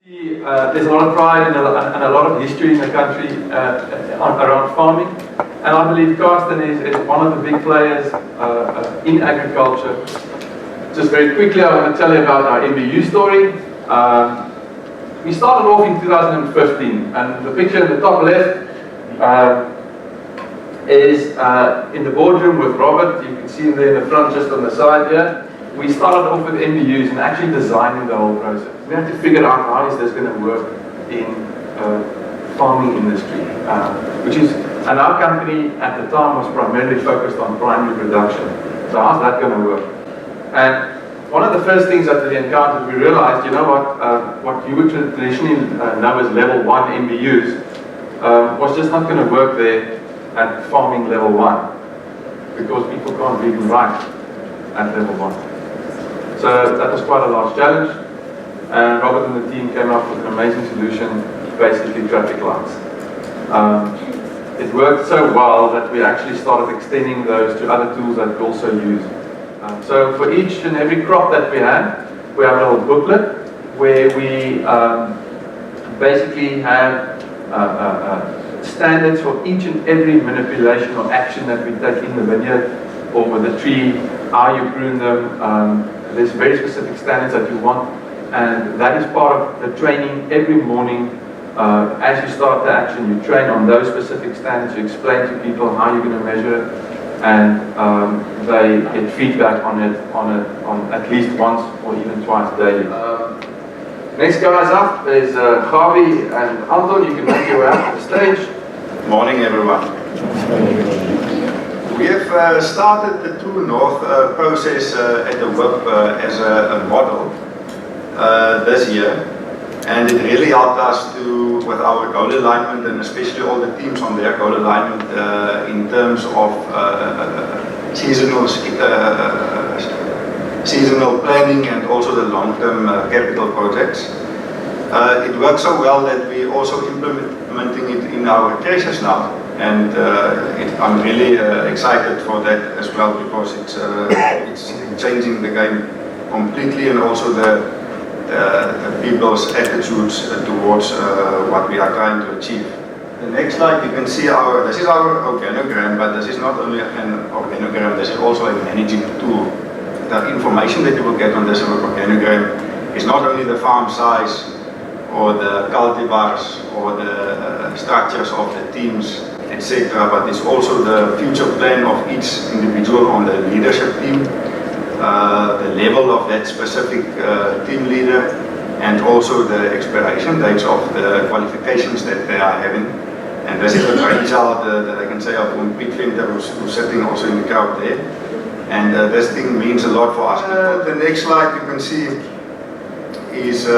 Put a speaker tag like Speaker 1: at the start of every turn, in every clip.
Speaker 1: There's a lot of pride and a lot of history in the country around farming, and I believe Karsten is one of the big players in agriculture. Just very quickly, I want to tell you about our MBU story. We started off in 2015, and the picture in the top left is in the boardroom with Robert. You can see him there in the front, just on the side here. We started off with MBUs and actually designing the whole process. We had to figure out how is this going to work in farming industry, and our company at the time was primarily focused on primary production. So how's that going to work? And one of the first things that we encountered, we realized, you know what you would traditionally know as level 1 MBUs was just not going to work there at farming level 1, because people can't read and write at level 1. So that was quite a large challenge, and Robert and the team came up with an amazing solution, basically traffic lights. It worked so well that we actually started extending those to other tools that we also use. So for each and every crop that we have a little booklet where we basically have standards for each and every manipulation or action that we take in the vineyard or with the tree, how you prune them. There's very specific standards that you want, and that is part of the training every morning. As you start the action, you train on those specific standards, you explain to people how you're going to measure it, and they get feedback on it on at least once or even twice daily. Next guys up is Javi and Anton. You can make your way up to the stage.
Speaker 2: Morning everyone. We have started the True North process at the WIP as a model this year, and it really helped us with our goal alignment, and especially all the teams on their goal alignment in terms of seasonal planning and also the long-term capital projects. It works so well that we also implementing it in our cases now, and I'm really excited for that as well, because it's changing the game completely, and also the people's attitudes towards what we are trying to achieve. The next slide, you can see this is our organogram, but this is not only an organogram, this is also a managing tool. The information that you will get on this organogram is not only the farm size or the cultivars or the structures of the teams, etc., but it's also the future plan of each individual on the leadership team, the level of that specific team leader, and also the expiration dates of the qualifications that they are having. And this is a great result that I can say of Piet Venter, who's sitting also in the crowd there. And this thing means a lot for us. The next slide you can see is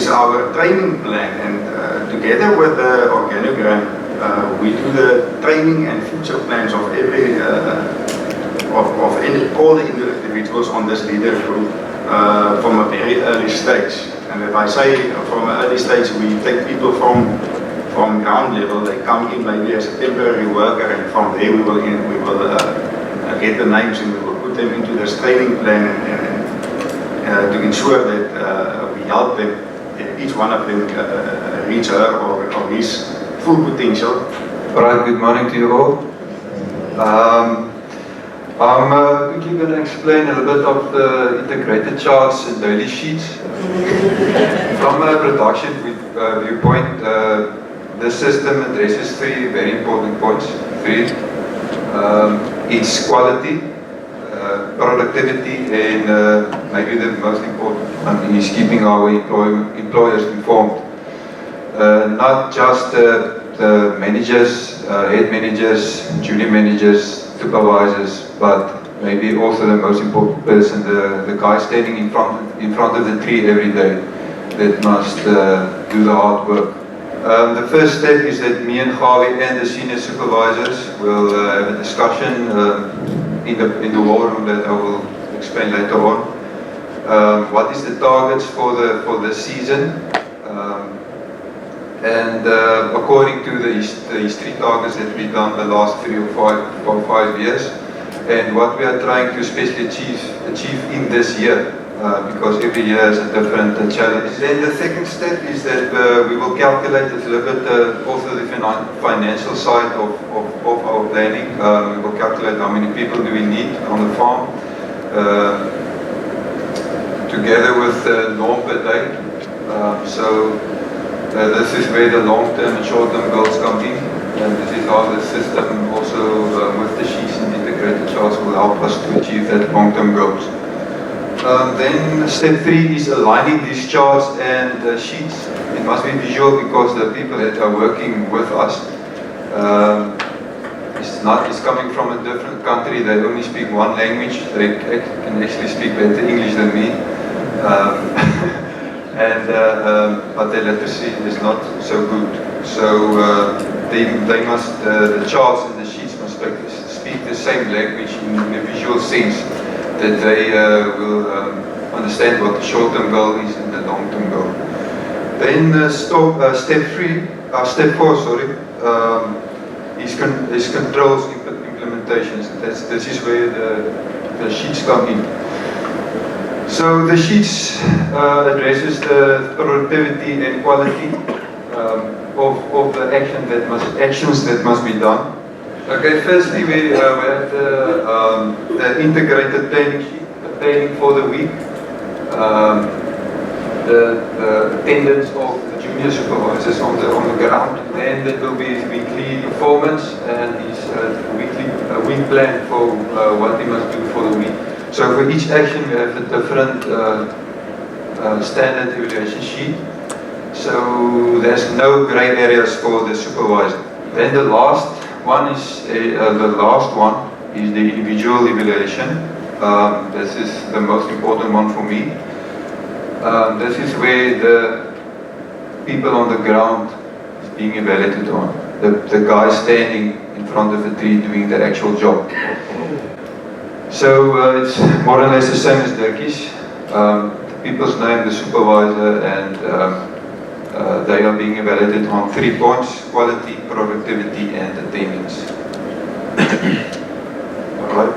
Speaker 2: our training plan, and together with the organogram we do the training and future plans of all the individuals on this leader group from a very early stage. And if I say from an early stage, we take people from ground level. They come in maybe as a temporary worker, and from there we will get the names and we will put them into this training plan, and to ensure that we help them, each one of them reach her or his full potential.
Speaker 3: Alright, good morning to you all. I'm quickly going to explain a little bit of the integrated charts and daily sheets. From a production viewpoint, this system addresses three very important points. It's quality, productivity, and maybe the most important one is keeping our employers informed. Not just the managers, head managers, junior managers, supervisors, but maybe also the most important person, the guy standing in front of the tree every day that must do the hard work. The first step is that me and Javi and the senior supervisors will have a discussion in the war room that I will explain later on. What is the targets for the season? And according to the history targets that we've done the last 3 or 5 years, and what we are trying to especially achieve in this year. because every year is a different challenge. Then the second step is that we will calculate, let's look at also the financial side of our planning. We will calculate how many people do we need on the farm, together with the norm per day. This is where the long-term and short-term goals come in, and this is how the system also with the sheets and integrated charts will help us to achieve that long-term goals. Then step 3 is aligning these charts and sheets. It must be visual because the people that are working with us, it's coming from a different country. They only speak one language. They can actually speak better English than me. But their literacy is not so good. So they must, the charts and the sheets must speak the same language in a visual sense, that they will understand what the short-term goal is and the long-term goal. Then step 4, is controls implementations. This is where the sheets come in. So the sheets addresses the productivity and quality of the actions that must be done. Okay, firstly we have the integrated planning sheet, the planning for the week, the attendance of the junior supervisors on the ground, and there will be weekly performance and his week plan for what he must do for the week. So for each action we have a different standard evaluation sheet. So there's no grey areas for the supervisor. Then the last one is the individual evaluation. This is the most important one for me. This is where the people on the ground is being evaluated on. The guy standing in front of the tree doing the actual job. So it's more or less the same as Turkish. People's name, the supervisor, and they are being evaluated on 3 points: quality, productivity, and attendance. Alright.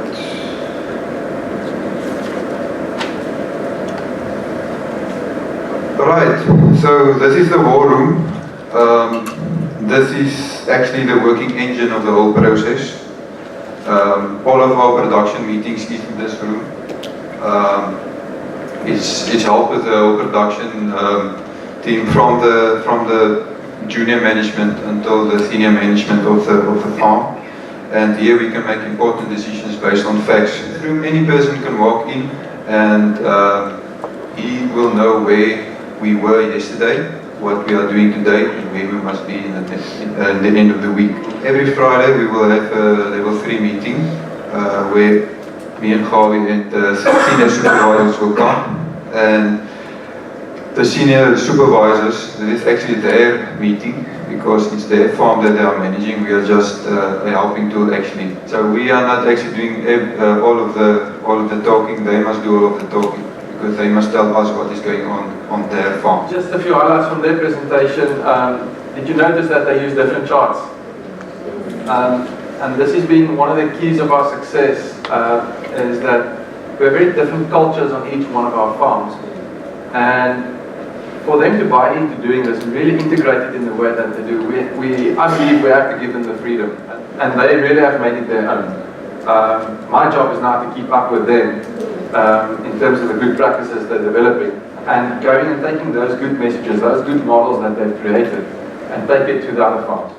Speaker 3: Right, so this is the war room. This is actually the working engine of the whole process. All of our production meetings is in this room. It's helped with the whole production team from the junior management until the senior management of the farm. And here we can make important decisions based on facts. Any person can walk in and he will know where we were yesterday, what we are doing today, and where we must be at the end of the week. Every Friday we will have a level 3 meeting where me and Gawie and the senior supervisors will come, and the senior supervisors, this is actually their meeting because it's their farm that they are managing. We are just a helping tool actually. So we are not actually doing all of the talking. They must do all of the talking because they must tell us what is going on their farm.
Speaker 1: Just a few highlights from their presentation. Did you notice that they use different charts? And this has been one of the keys of our success, is that we have very different cultures on each one of our farms. And for them to buy into doing this and really integrate it in the way that they do, I believe we have to give them the freedom. And they really have made it their own. My job is now to keep up with them in terms of the good practices they're developing, and going and taking those good messages, those good models that they've created, and take it to the other farms.